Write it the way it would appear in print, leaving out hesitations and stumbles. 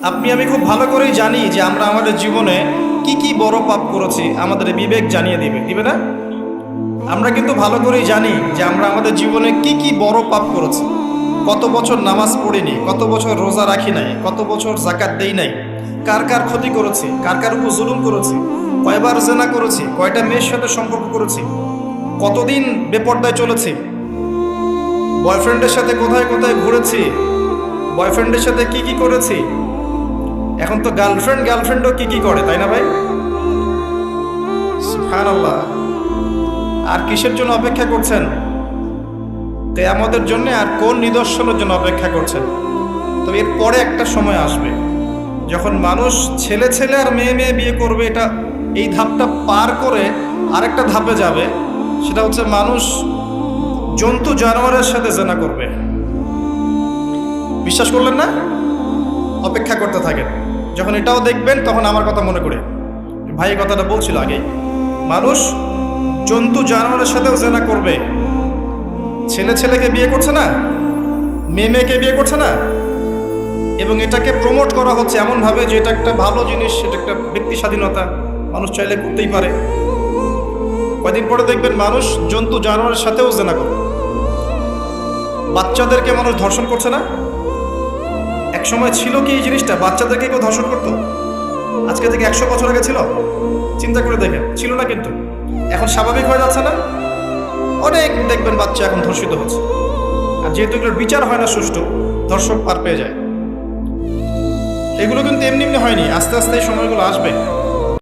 আপনি আমি খুব ভালো করেই জানি যে আমরা আমাদের জীবনে কি কি বড় পাপ করেছি, আমাদের বিবেক জানিয়ে দিবে না? আমরা কিন্তু ভালো করেই জানি যে আমরা আমাদের জীবনে কি কি বড় পাপ করেছি। কত বছর নামাজ পড়িনি, কত বছর রোজা রাখি নাই, কত বছর জাকাত দেই নাই, কার কার ক্ষতি করেছি, কার কার উপর জুলুম করেছি, কয়বার জেনা করেছি, কয়টা মেয়ের সাথে সম্পর্ক করেছি, কতদিন বেপর্দায় চলেছি, বয়ফ্রেন্ডের সাথে কোথায় কোথায় ঘুরেছি, বয়ফ্রেন্ডের সাথে কি কি করেছি। এখন তো গার্লফ্রেন্ডও কি কি করে, তাই না ভাই? সুবহানাল্লাহ। আর কিসের জন্য অপেক্ষা করছেন? কিয়ামতের জন্য আর কোন নিদর্শনের জন্য অপেক্ষা করছেন? তবে এর পরে একটা সময় আসবে যখন মানুষ ছেলে ছেলে আর মেয়ে মেয়ে বিয়ে করবে। এটা এই ধাপটা পার করে আরেকটা ধাপে যাবে, সেটা হচ্ছে মানুষ জন্তু জানোয়ারের সাথে জেনা করবে। বিশ্বাস করলেন না? অপেক্ষা করতে থাকেন। যখন এটাও দেখবেন তখন আমার কথা মনে করে, ভাই এই কথাটা বলছিল আগেই, মানুষ জন্তু জানোয়ারের সাথেও জেনা করবে। ছেলে ছেলেকে বিয়ে করছে না, মেয়ে মেয়েকে বিয়ে করছে না, এবং এটাকে প্রমোট করা হচ্ছে এমনভাবে যে এটা একটা ভালো জিনিস, এটা একটা ব্যক্তি স্বাধীনতা, মানুষ চাইলে করতেই পারে। কয়দিন পরে দেখবেন মানুষ জন্তু জানোয়ারের সাথেও জেনা করবে। বাচ্চাদেরকে মানুষ ধর্ষণ করছে না? এক সময় ছিল কি এই জিনিসটা, বাচ্চাদেরকে কেউ ধর্ষণ করতো? আজকে থেকে 100 বছর আগে ছিল? চিন্তা করে দেখেন, ছিল না। কিন্তু এখন স্বাভাবিক হয়ে যাচ্ছে না? অনেক দেখবেন বাচ্চা এখন ধর্ষিত হচ্ছে। আর যেহেতু এগুলোর বিচার হয় না সুষ্ঠু, ধর্ষক পার পেয়ে যায়। এগুলো কিন্তু এমনি এমনি হয়নি, আস্তে আস্তে এই সময়গুলো আসবে।